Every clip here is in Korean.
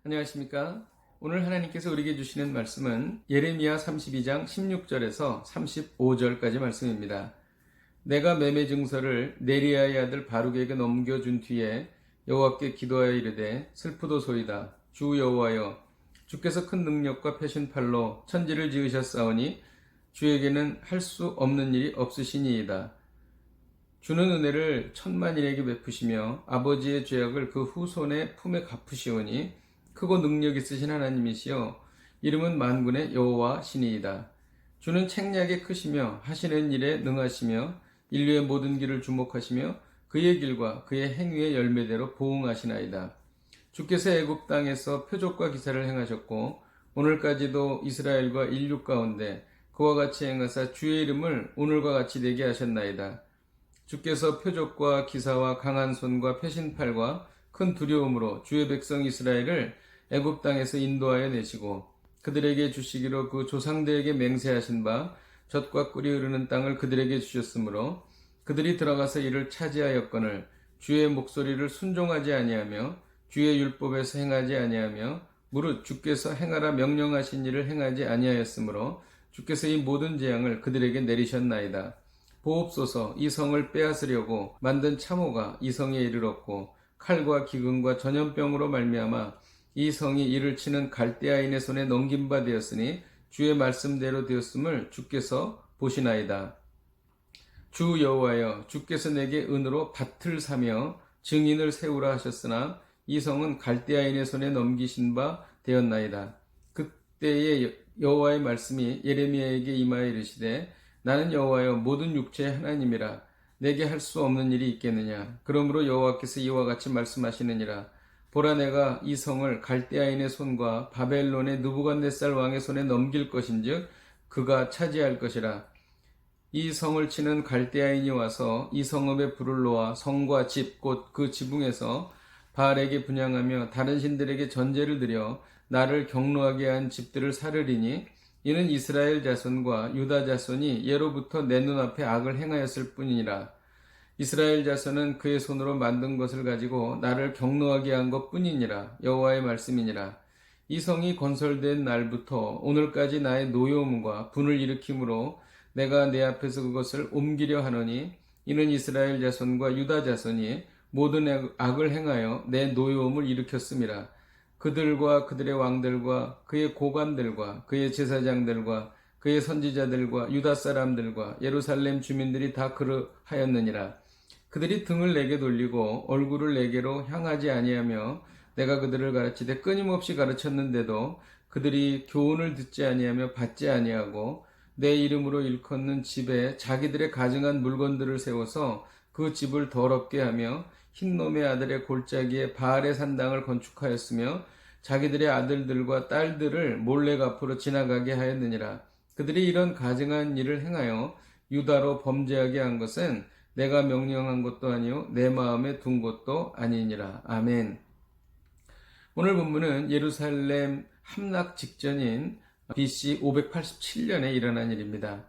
안녕하십니까? 오늘 하나님께서 우리에게 주시는 말씀은 예레미야 32장 16절에서 35절까지 말씀입니다. 내가 매매 증서를 네리야의 아들 바룩에게 넘겨준 뒤에 여호와께 기도하여 이르되 슬프도소이다. 주 여호와여, 주께서 큰 능력과 패신팔로 천지를 지으셨사오니 주에게는 할 수 없는 일이 없으시니이다. 주는 은혜를 천만인에게 베푸시며 아버지의 죄악을 그 후손의 품에 갚으시오니 크고 능력 있으신 하나님이시여 이름은 만군의 여호와 신이이다. 주는 책략에 크시며 하시는 일에 능하시며 인류의 모든 길을 주목하시며 그의 길과 그의 행위의 열매대로 보응하시나이다. 주께서 애굽 땅에서 표적과 기사를 행하셨고 오늘까지도 이스라엘과 인류 가운데 그와 같이 행하사 주의 이름을 오늘과 같이 되게 하셨나이다. 주께서 표적과 기사와 강한 손과 패신팔과 큰 두려움으로 주의 백성 이스라엘을 애굽 땅에서 인도하여 내시고 그들에게 주시기로 그 조상들에게 맹세하신 바 젖과 꿀이 흐르는 땅을 그들에게 주셨으므로 그들이 들어가서 이를 차지하였거늘 주의 목소리를 순종하지 아니하며 주의 율법에서 행하지 아니하며 무릇 주께서 행하라 명령하신 일을 행하지 아니하였으므로 주께서 이 모든 재앙을 그들에게 내리셨나이다. 보옵소서, 이 성을 빼앗으려고 만든 참호가 이 성에 이르렀고 칼과 기근과 전염병으로 말미암아 이 성이 이를 치는 갈대아인의 손에 넘긴 바 되었으니 주의 말씀대로 되었음을 주께서 보시나이다. 주 여호와여, 주께서 내게 은으로 밭을 사며 증인을 세우라 하셨으나 이 성은 갈대아인의 손에 넘기신 바 되었나이다. 그때의 여호와의 말씀이 예레미야에게 임하여 이르시되 나는 여호와여 모든 육체의 하나님이라 내게 할 수 없는 일이 있겠느냐. 그러므로 여호와께서 이와 같이 말씀하시느니라. 보라, 내가 이 성을 갈대아인의 손과 바벨론의 느부갓네살 왕의 손에 넘길 것인즉 그가 차지할 것이라. 이 성을 치는 갈대아인이 와서 이 성읍에 불을 놓아 성과 집 곧 그 지붕에서 바알에게 분향하며 다른 신들에게 전제를 드려 나를 경노하게 한 집들을 사르리니 이는 이스라엘 자손과 유다 자손이 예로부터 내 눈앞에 악을 행하였을 뿐이니라. 이스라엘 자손은 그의 손으로 만든 것을 가지고 나를 경노하게 한 것뿐이니라. 여호와의 말씀이니라. 이 성이 건설된 날부터 오늘까지 나의 노여움과 분을 일으킴으로 내가 내 앞에서 그것을 옮기려 하노니 이는 이스라엘 자손과 유다 자손이 모든 악을 행하여 내 노여움을 일으켰음이라. 그들과 그들의 왕들과 그의 고관들과 그의 제사장들과 그의 선지자들과 유다 사람들과 예루살렘 주민들이 다 그러하였느니라. 그들이 등을 내게 돌리고 얼굴을 내게로 향하지 아니하며 내가 그들을 가르치되 끊임없이 가르쳤는데도 그들이 교훈을 듣지 아니하며 받지 아니하고 내 이름으로 일컫는 집에 자기들의 가증한 물건들을 세워서 그 집을 더럽게 하며 흰놈의 아들의 골짜기에 바알의 산당을 건축하였으며 자기들의 아들들과 딸들을 몰래 앞으로 지나가게 하였느니라. 그들이 이런 가증한 일을 행하여 유다로 범죄하게 한 것은 내가 명령한 것도 아니요 내 마음에 둔 것도 아니니라. 아멘. 오늘 본문은 예루살렘 함락 직전인 BC 587년에 일어난 일입니다.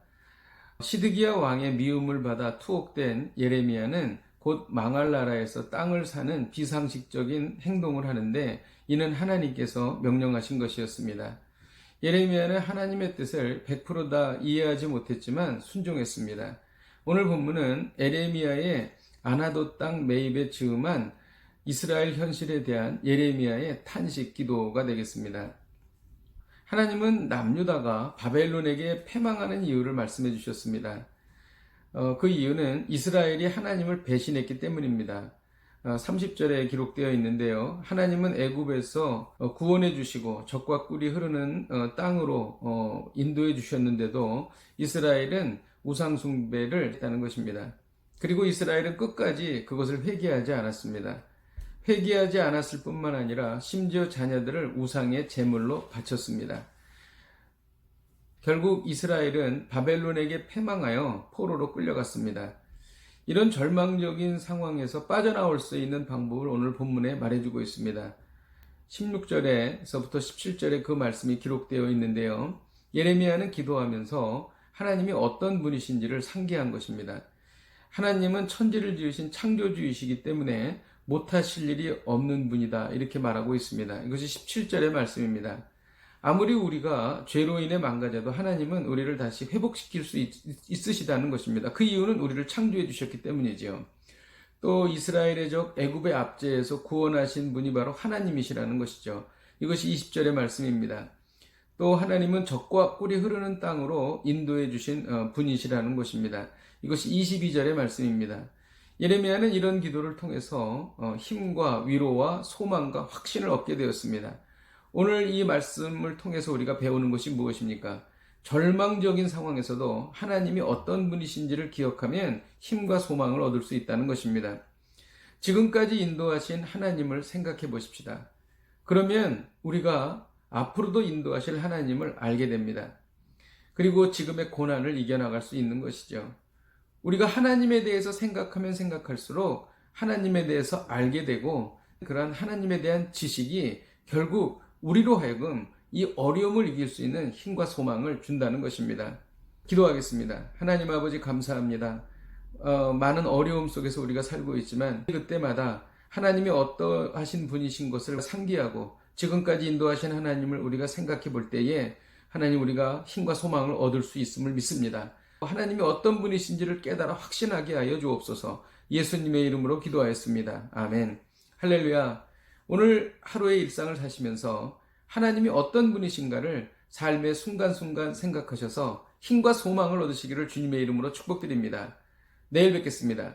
시드기야 왕의 미움을 받아 투옥된 예레미야는 곧 망할 나라에서 땅을 사는 비상식적인 행동을 하는데 이는 하나님께서 명령하신 것이었습니다. 예레미야는 하나님의 뜻을 100%다 이해하지 못했지만 순종했습니다. 오늘 본문은 에레미야의 아나도 땅 매입에 즈음한 이스라엘 현실에 대한 예레미야의 탄식 기도가 되겠습니다. 하나님은 남유다가 바벨론에게 패망하는 이유를 말씀해 주셨습니다. 그 이유는 이스라엘이 하나님을 배신했기 때문입니다. 30절에 기록되어 있는데요. 하나님은 애굽에서 구원해 주시고 젖과 꿀이 흐르는 땅으로 인도해 주셨는데도 이스라엘은 우상 숭배를 했다는 것입니다. 그리고 이스라엘은 끝까지 그것을 회개하지 않았습니다. 회개하지 않았을 뿐만 아니라 심지어 자녀들을 우상의 제물로 바쳤습니다. 결국 이스라엘은 바벨론에게 패망하여 포로로 끌려갔습니다. 이런 절망적인 상황에서 빠져나올 수 있는 방법을 오늘 본문에 말해주고 있습니다. 16절에서부터 17절에 그 말씀이 기록되어 있는데요. 예레미야는 기도하면서 하나님이 어떤 분이신지를 상기한 것입니다. 하나님은 천지를 지으신 창조주이시기 때문에 못하실 일이 없는 분이다. 이렇게 말하고 있습니다. 이것이 17절의 말씀입니다. 아무리 우리가 죄로 인해 망가져도 하나님은 우리를 다시 회복시킬 수 있으시다는 것입니다. 그 이유는 우리를 창조해 주셨기 때문이지요. 또 이스라엘의 적 애굽의 압제에서 구원하신 분이 바로 하나님이시라는 것이죠. 이것이 20절의 말씀입니다. 또 하나님은 적과 꿀이 흐르는 땅으로 인도해 주신 분이시라는 것입니다. 이것이 22절의 말씀입니다. 예레미야는 이런 기도를 통해서 힘과 위로와 소망과 확신을 얻게 되었습니다. 오늘 이 말씀을 통해서 우리가 배우는 것이 무엇입니까? 절망적인 상황에서도 하나님이 어떤 분이신지를 기억하면 힘과 소망을 얻을 수 있다는 것입니다. 지금까지 인도하신 하나님을 생각해 보십시다. 그러면 우리가 앞으로도 인도하실 하나님을 알게 됩니다. 그리고 지금의 고난을 이겨나갈 수 있는 것이죠. 우리가 하나님에 대해서 생각하면 생각할수록 하나님에 대해서 알게 되고 그러한 하나님에 대한 지식이 결국 우리로 하여금 이 어려움을 이길 수 있는 힘과 소망을 준다는 것입니다. 기도하겠습니다. 하나님 아버지 감사합니다. 많은 어려움 속에서 우리가 살고 있지만 그때마다 하나님이 어떠하신 분이신 것을 상기하고 지금까지 인도하신 하나님을 우리가 생각해 볼 때에 하나님 우리가 힘과 소망을 얻을 수 있음을 믿습니다. 하나님이 어떤 분이신지를 깨달아 확신하게 하여 주옵소서. 예수님의 이름으로 기도하였습니다. 아멘. 할렐루야. 오늘 하루의 일상을 사시면서 하나님이 어떤 분이신가를 삶의 순간순간 생각하셔서 힘과 소망을 얻으시기를 주님의 이름으로 축복드립니다. 내일 뵙겠습니다.